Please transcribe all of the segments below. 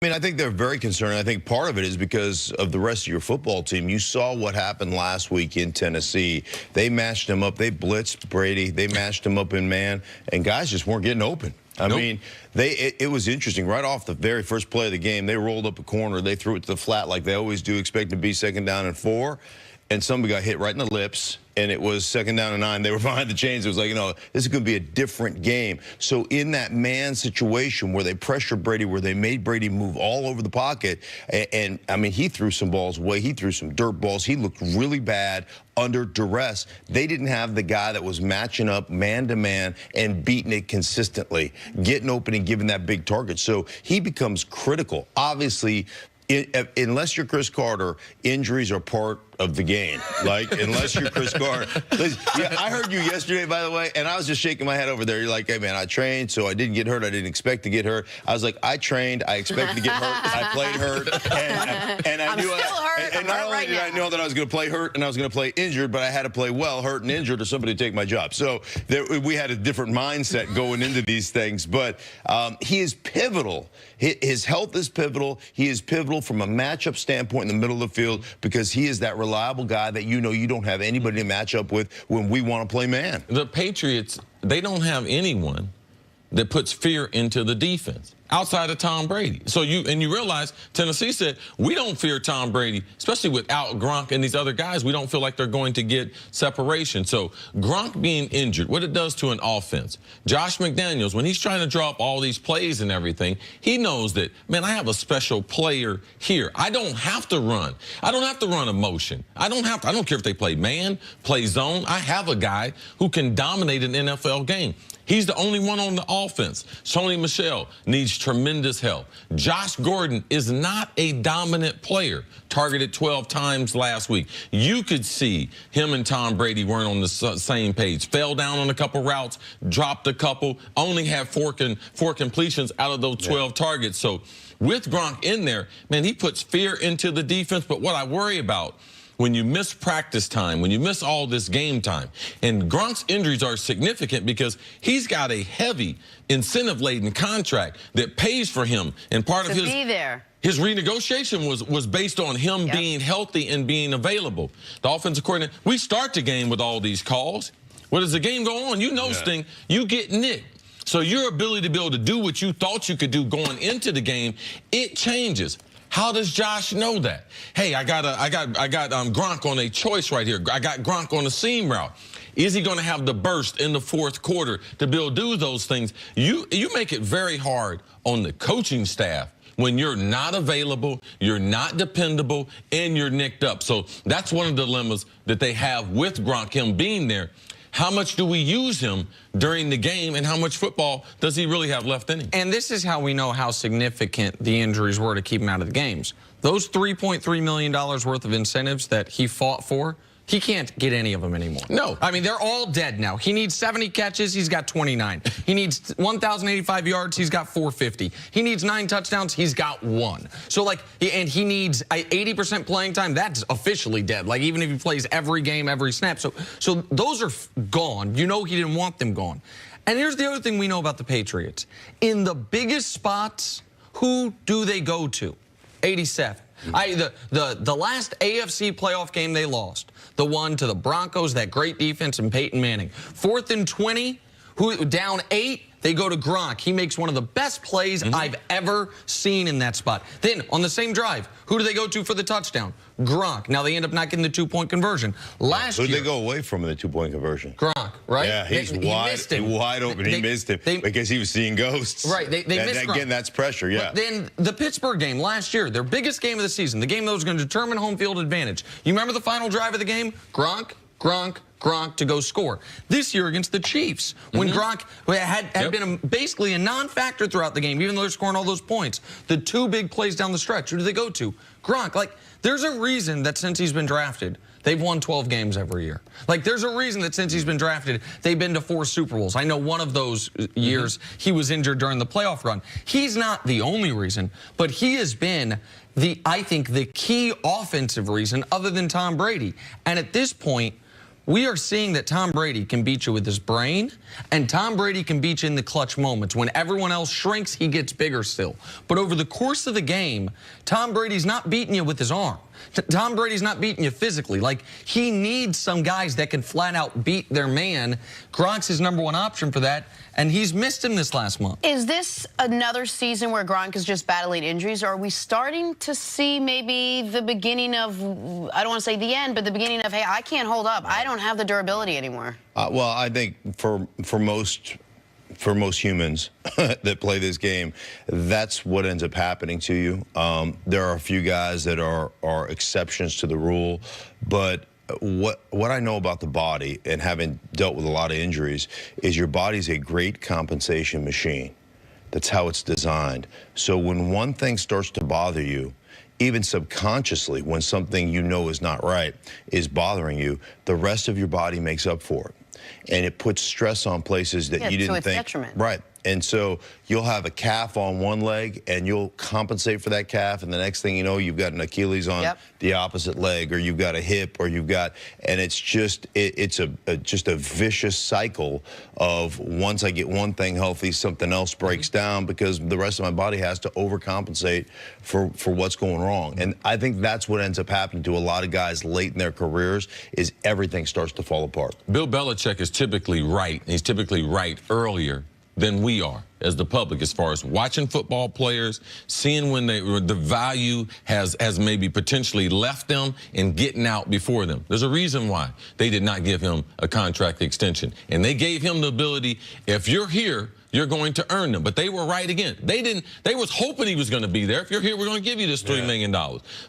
I mean, I think they're very concerned. I think part of it is because of the rest of your football team. You saw what happened last week in Tennessee. They mashed him up. They blitzed Brady. They mashed him up in man, and guys just weren't getting open. I mean, it was interesting. Right off the very first play of the game, they rolled up a corner. They threw it to the flat like they always do, expecting to be 2nd down and 4. And somebody got hit right in the lips, and it was 2nd down and 9. They were behind the chains. It was like, you know, this is going to be a different game. So in that man situation where they pressured Brady, where they made Brady move all over the pocket, and I mean, he threw some balls away. He threw some dirt balls. He looked really bad under duress. They didn't have the guy that was matching up man-to-man and beating it consistently, getting open and giving that big target. So he becomes critical. Obviously, unless you're Chris Carter, injuries are part of the game. Like, unless you're Chris Carter. Yeah, I heard you yesterday, by the way, and I was just shaking my head over there. You're like, hey, man, I trained, so I didn't get hurt. I didn't expect to get hurt. I was like, I trained. I expected to get hurt. I played hurt. And I knew and not only did I know that I was going to play hurt and I was going to play injured, but I had to play well, hurt and injured, or somebody to take my job. So we had a different mindset going into these things. But he is pivotal. His health is pivotal. He is pivotal from a matchup standpoint in the middle of the field because he is that reliable guy that you know you don't have anybody to match up with when we want to play man. The Patriots, they don't have anyone that puts fear into the defense outside of Tom Brady. So you realize Tennessee said, we don't fear Tom Brady, especially without Gronk and these other guys. We don't feel like they're going to get separation. So Gronk being injured, what it does to an offense. Josh McDaniels, when he's trying to draw up all these plays and everything, he knows that, man, I have a special player here. I don't have to run. I don't have to run a motion. I don't care if they play man, play zone. I have a guy who can dominate an NFL game. He's the only one on the offense. Sony Michel needs tremendous help. Josh Gordon is not a dominant player. Targeted 12 times last week. You could see him and Tom Brady weren't on the same page. Fell down on a couple routes, dropped a couple, only had four completions out of those 12 targets. So with Gronk in there, man, he puts fear into the defense. But what I worry about, when you miss practice time, when you miss all this game time, and Gronk's injuries are significant because he's got a heavy incentive-laden contract that pays for him, and part of his renegotiation was based on him being healthy and being available. The offensive coordinator, we start the game with all these calls. Well, as the game go on, you know, Sting, you get nicked. So your ability to be able to do what you thought you could do going into the game, it changes. How does Josh know that? Hey, I got Gronk on a choice right here. I got Gronk on a seam route. Is he going to have the burst in the 4th quarter to be able to do those things? You make it very hard on the coaching staff when you're not available, you're not dependable, and you're nicked up. So that's one of the dilemmas that they have with Gronk, him being there. How much do we use him during the game, and how much football does he really have left in him? And this is how we know how significant the injuries were to keep him out of the games. Those $3.3 million worth of incentives that he fought for, he can't get any of them anymore. No. I mean, they're all dead now. He needs 70 catches. He's got 29. He needs 1,085 yards. He's got 450. He needs 9 touchdowns. He's got 1. So, like, and he needs 80% playing time. That's officially dead. Like, even if he plays every game, every snap. So those are gone. You know he didn't want them gone. And here's the other thing we know about the Patriots. In the biggest spots, who do they go to? 87. The last AFC playoff game they lost, the one to the Broncos, that great defense, and Peyton Manning. 4th and 20, down 8, they go to Gronk. He makes one of the best plays I've ever seen in that spot. Then, on the same drive, who do they go to for the touchdown? Gronk. Now, they end up not getting the 2-point conversion. Last year... Who did they go away from in the 2-point conversion? Gronk, right? Yeah, he's wide open. He missed him because he was seeing ghosts. Right, they missed Gronk. Again, that's pressure, yeah. But then the Pittsburgh game last year, their biggest game of the season, the game that was going to determine home field advantage. You remember the final drive of the game? Gronk to go score. This year against the Chiefs, when Gronk had been basically a non-factor throughout the game, even though they're scoring all those points. The 2 big plays down the stretch, who do they go to? Gronk. Like, there's a reason that since he's been drafted, they've won 12 games every year. Like, there's a reason that since he's been drafted, they've been to 4 Super Bowls. I know one of those years he was injured during the playoff run. He's not the only reason, but he has been I think, the key offensive reason other than Tom Brady. And at this point, we are seeing that Tom Brady can beat you with his brain, and Tom Brady can beat you in the clutch moments. When everyone else shrinks, he gets bigger still. But over the course of the game, Tom Brady's not beating you with his arm. Tom Brady's not beating you physically. Like, he needs some guys that can flat out beat their man. Gronk's his #1 option for that, and he's missed him this last month. Is this another season where Gronk is just battling injuries, or are we starting to see maybe the beginning of, I don't want to say the end, but the beginning of, hey, I can't hold up. I don't have the durability anymore. Well, I think for most humans that play this game, that's what ends up happening to you. There are a few guys that are exceptions to the rule, but what I know about the body, and having dealt with a lot of injuries, is your body's a great compensation machine. That's how it's designed. So when one thing starts to bother you, even subconsciously, when something you know is not right is bothering you, the rest of your body makes up for it. And it puts stress on places that you didn't so it's think. detriment. Right. And so you'll have a calf on one leg, and you'll compensate for that calf, and the next thing you know, you've got an Achilles on the opposite leg, or you've got a hip, or you've got, and it's just it's just a vicious cycle of, once I get one thing healthy, something else breaks down, because the rest of my body has to overcompensate for what's going wrong. And I think that's what ends up happening to a lot of guys late in their careers, is everything starts to fall apart. Bill Belichick is typically right. He's typically right earlier than we are as the public, as far as watching football players, seeing when the value has maybe potentially left them, and getting out before them. There's a reason why they did not give him a contract extension, and they gave him the ability, if you're here, you're going to earn them. But they were right again. They was hoping he was going to be there. If you're here, we're going to give you this $3 million.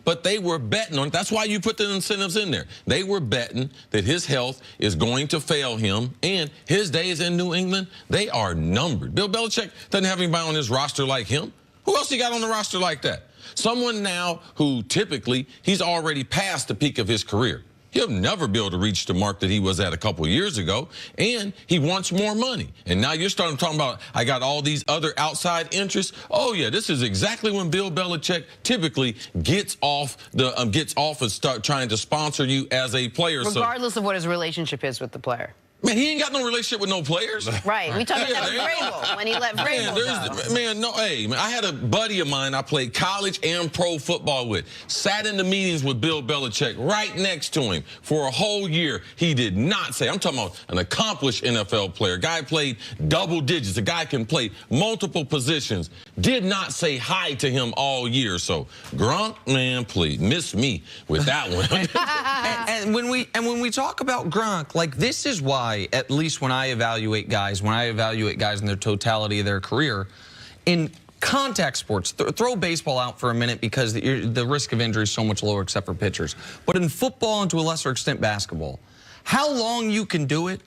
But they were betting on it. That's why you put the incentives in there. They were betting that his health is going to fail him, and his days in New England, they are numbered. Bill Belichick doesn't have anybody on his roster like him. Who else he got on the roster like that? Someone now who typically, he's already past the peak of his career. He'll never be able to reach the mark that he was at a couple years ago, and he wants more money. And now you're starting talking about, I got all these other outside interests. Oh yeah, this is exactly when Bill Belichick typically gets off and start trying to sponsor you as a player. Regardless of what his relationship is with the player. Man, he ain't got no relationship with no players. Right. We talked about that with Vrabel, when he let Vrabel go. I had a buddy of mine I played college and pro football with. Sat in the meetings with Bill Belichick right next to him for a whole year. He did not say, I'm talking about an accomplished NFL player. Guy played double digits. A guy can play multiple positions. Did not say hi to him all year. So, Gronk, man, please, miss me with that one. and when we talk about Gronk, like, this is why, at least when I evaluate guys in their totality of their career, in contact sports, throw baseball out for a minute because the risk of injury is so much lower except for pitchers. But in football, and to a lesser extent basketball, how long you can do it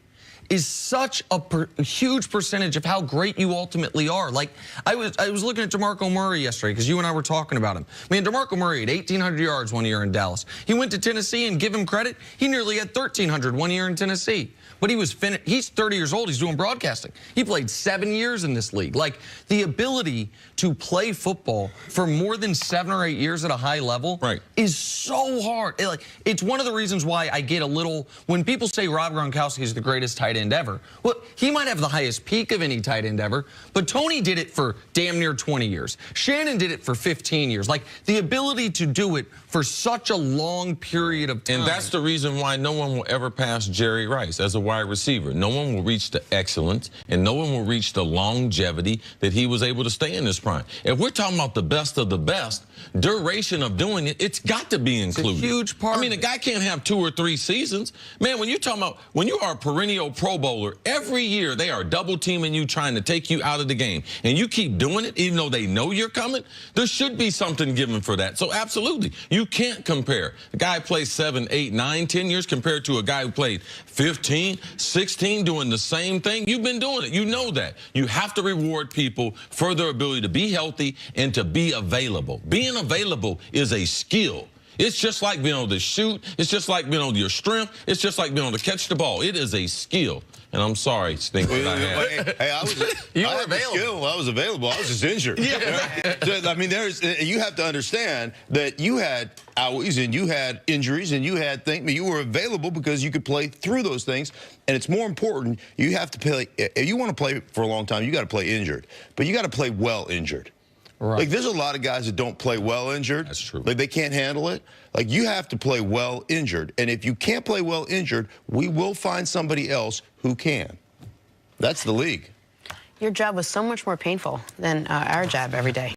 is such a huge percentage of how great you ultimately are. Like, I was looking at DeMarco Murray yesterday, because you and I were talking about him. Man, DeMarco Murray had 1,800 yards one year in Dallas. He went to Tennessee, and give him credit, he nearly had 1,300 one year in Tennessee. But he was finished. He's 30 years old. He's doing broadcasting. He played 7 years in this league. Like, the ability to play football for more than 7 or 8 years at a high level is so hard. It's one of the reasons why I get a little, when people say Rob Gronkowski is the greatest tight end ever, well, he might have the highest peak of any tight end ever, but Tony did it for damn near 20 years. Shannon did it for 15 years. Like, the ability to do it for such a long period of time. And that's the reason why no one will ever pass Jerry Rice as a wide receiver. No one will reach the excellence, and no one will reach the longevity that he was able to stay in his prime. If we're talking about the best of the best, duration of doing it, it's got to be included. It's a huge part. I mean, a guy can't have 2 or 3 seasons. Man, when you're talking about, when you are a perennial Pro Bowler, every year they are double teaming you, trying to take you out of the game, and you keep doing it even though they know you're coming, there should be something given for that. So absolutely, you can't compare. A guy plays 7, 8, 9, 10 years compared to a guy who played 15, 16 doing the same thing. You've been doing it. You know that. You have to reward people for their ability to be healthy and to be available. Being available is a skill. It's just like being able to shoot. It's just like being able to your strength. It's just like being able to catch the ball. It is a skill. And I'm sorry, Stink. Hey, I was available. I was available. I was just injured. Yeah. I mean, you have to understand that you had owies and you had injuries and you had things, but you were available because you could play through those things. And it's more important, you have to play. If you want to play for a long time, you got to play injured. But you got to play well injured. Right. Like, there's a lot of guys that don't play well injured. That's true. Like, they can't handle it. Like, you have to play well injured. And if you can't play well injured, we will find somebody else who can. That's the league. Your job was so much more painful than our job every day.